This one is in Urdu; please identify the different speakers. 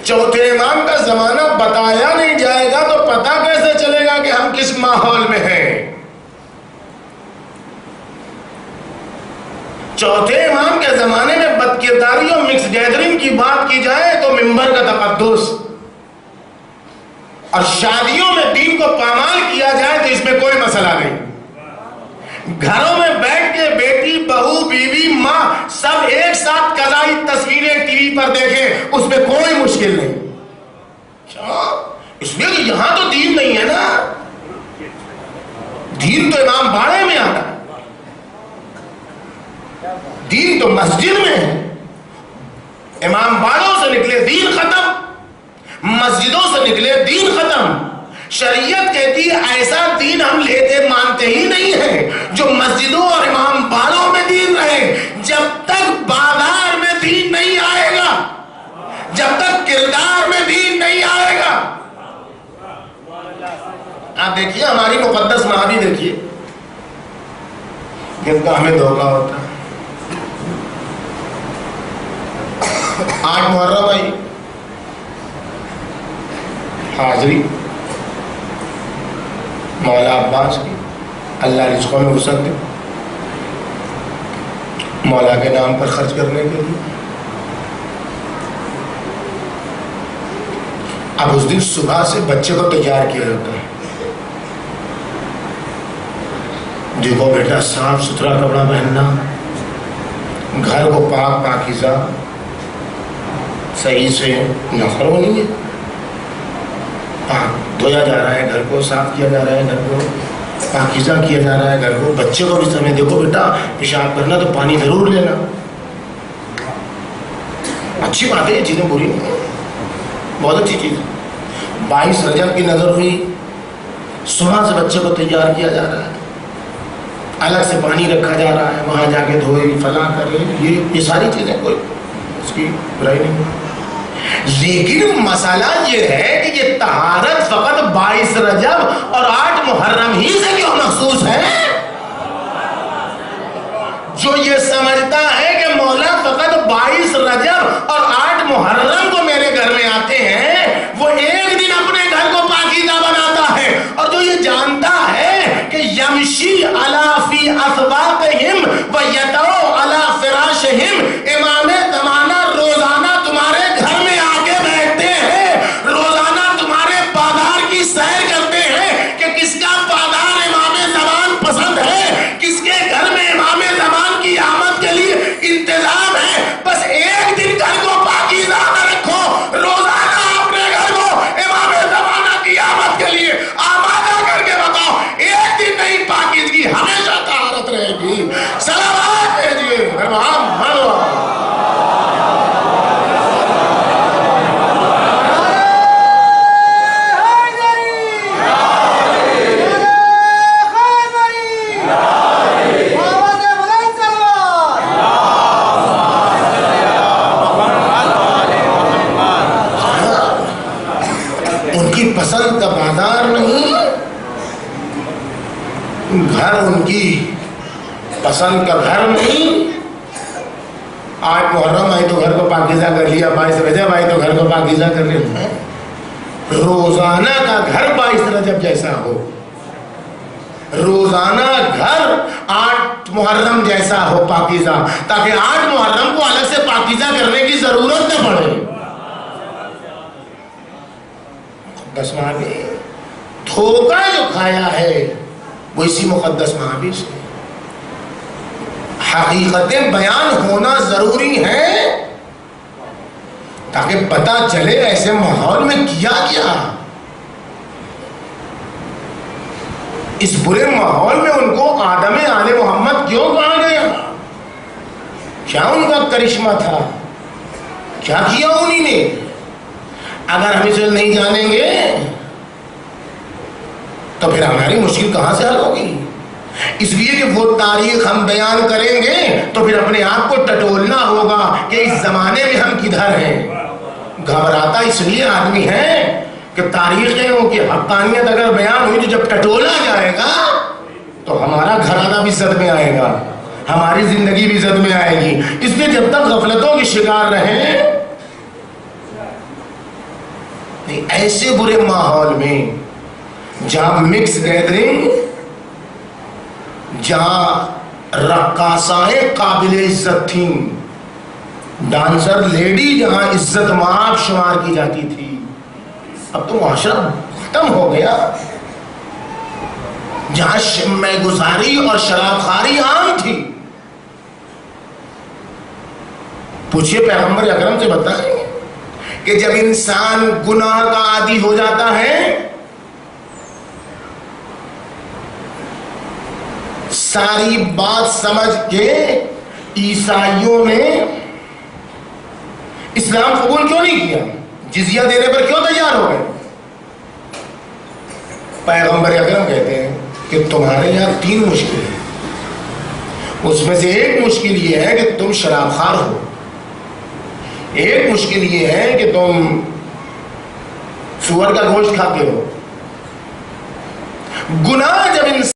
Speaker 1: چوتھے امام کا زمانہ بتایا نہیں جائے گا تو پتہ کیسے چلے گا کہ ہم کس ماحول میں ہیں؟ چوتھے امام کے زمانے میں بدکرداری اور مکس گیدرنگ کی بات کی جائے تو منبر کا تقدس، اور شادیوں میں دین کو پامال کیا جائے تو اس میں کوئی مسئلہ نہیں۔ گھروں میں بیٹھ کے بیٹی، بہو، بیوی، ماں سب ایک ساتھ قضائی تصویریں ٹی وی پر دیکھیں، اس میں کوئی مشکل نہیں۔ کیا؟ اس لیے کہ یہاں تو دین نہیں ہے نا، دین تو امام باڑے میں آتا ہے، دین تو مسجد میں ہے۔ امام باڑوں سے نکلے دین ختم، مسجدوں سے نکلے دین ختم۔ شریعت کہتی ہے ایسا دین ہم لیتے مانتے ہی نہیں ہیں جو مسجدوں اور امام باڑوں میں دین رہے۔ جب تک بازار میں دین نہیں آئے گا، جب تک کردار میں دین نہیں آئے گا۔ آپ دیکھیے ہماری مقدس ماں بھی دیکھیے، جن کا ہمیں دھوکہ ہوتا ہے۔ آج محرم آئی، حاضری مولا عباس کی، اللہ رزقوں میں وسعت دے مولا کے نام پر خرچ کرنے کے لیے۔ اب اس دن صبح سے بچے کو تیار کیا جاتا ہے، دیکھو بیٹا صاف ستھرا کپڑا پہننا، گھر کو پاک پاکیزہ صحیح سے نخر ہونی ہے، دھویا جا رہا ہے، گھر کو صاف کیا جا رہا ہے، گھر کو پاکیزہ کیا جا رہا ہے، گھر کو بچے کو بھی سمجھ، دیکھو بیٹا پیشاب کرنا تو پانی ضرور لینا۔ اچھی بات ہے، یہ چیزیں بری نہیں، بہت اچھی چیز ہے۔ 22 رجب کی نظر ہوئی، صبح سے بچے کو تیار کیا جا رہا ہے، الگ سے پانی رکھا جا رہا ہے، وہاں جا کے دھوئے فلاں کرے، یہ ساری چیزیں کوئی اس کی برائی نہیں۔ لیکن مسئلہ یہ ہے کہ یہ طہارت فقط 22 رجب اور 8 محرم ہی سے کیوں مخصوص ہے؟ جو یہ سمجھتا ہے کہ مولا فقط 22 رجب اور 8 محرم کو میرے گھر میں آتے ہیں، وہ ایک دن اپنے گھر کو پاکیزہ بناتا ہے، اور جو یہ جانتا ہے کہ یمشی علی فی اثوابہم ویدعو علی فراشہم، امام زمانہ روزانہ تمہارے گھر میں آ کے بیٹھتے ہیں، روزانہ تمہارے بازار کی سیر کرتے ہیں کہ کس کا بازار امام زمان پسند ہے، کس کے گھر میں امام زمان کی آمد کے لیے انتظام ہے۔ بس ایک دن گھر کو پاکیزہ نہ رکھو، روزانہ اپنے گھر کو امام زمانہ کی آمد کے لیے آمادہ کر کے بتاؤ۔ ایک دن نہیں، پاکیزگی ہمیشہ طہارت رہے گی۔ صلوات بھیجیے محمد۔ پسند کا بازار نہیں، گھر ان کی پسند کا گھر نہیں۔ 8 محرم آئی تو گھر کو پاکیزہ کر لیا، 22 رجب آئی تو گھر کو پاکیزہ کر لیا۔ روزانہ کا گھر 22 رجب جیسا ہو، روزانہ گھر 8 محرم جیسا ہو پاکیزہ، تاکہ 8 محرم کو الگ سے پاکیزہ کرنے کی ضرورت نہ پڑے۔ مقدس مہابی دھوکہ جو کھایا ہے وہ اسی مقدس مہابی سے۔ حقیقتیں بیان ہونا ضروری ہے تاکہ پتہ چلے ایسے ماحول میں کیا کیا۔ اس برے ماحول میں ان کو آدم آل محمد کیوں کہا گیا؟ کیا ان کا کرشمہ تھا؟ کیا کیا انہی نے؟ اگر ہم اسے نہیں جانیں گے تو پھر ہماری مشکل کہاں سے حل ہوگی؟ اس لیے کہ وہ تاریخ ہم بیان کریں گے تو پھر اپنے آپ کو ٹٹولنا ہوگا کہ اس زمانے میں ہم کدھر ہیں۔ گھبراتا اس لیے آدمی ہے کہ تاریخیں ان کی حقانیت اگر بیان ہوئی تو جب ٹٹولا جائے گا تو ہمارا گھرانہ بھی زد میں آئے گا، ہماری زندگی بھی زد میں آئے گی۔ اس لیے جب تک غفلتوں کی شکار رہیں ایسے برے ماحول میں جہاں مکس گیدرنگ، جہاں رقاصائیں قابل عزت تھیں، ڈانسر لیڈی جہاں عزت مآب شمار کی جاتی تھی، اب تو معاشرہ ختم ہو گیا، جہاں شمع گزاری اور شراب خواری عام تھی۔ پوچھئے پیغمبر اکرم سے بتائیں کہ جب انسان گناہ کا عادی ہو جاتا ہے، ساری بات سمجھ کے عیسائیوں نے اسلام قبول کیوں نہیں کیا؟ جزیہ دینے پر کیوں تیار ہو گئے؟ پیغمبر اکرم کہتے ہیں کہ تمہارے یہاں 3 مشکل ہیں، اس میں سے ایک مشکل یہ ہے کہ تم شراب خوار ہو، ایک مشکل یہ ہے کہ تم سور کا گوشت کھاتے ہو۔ گناہ جب انسان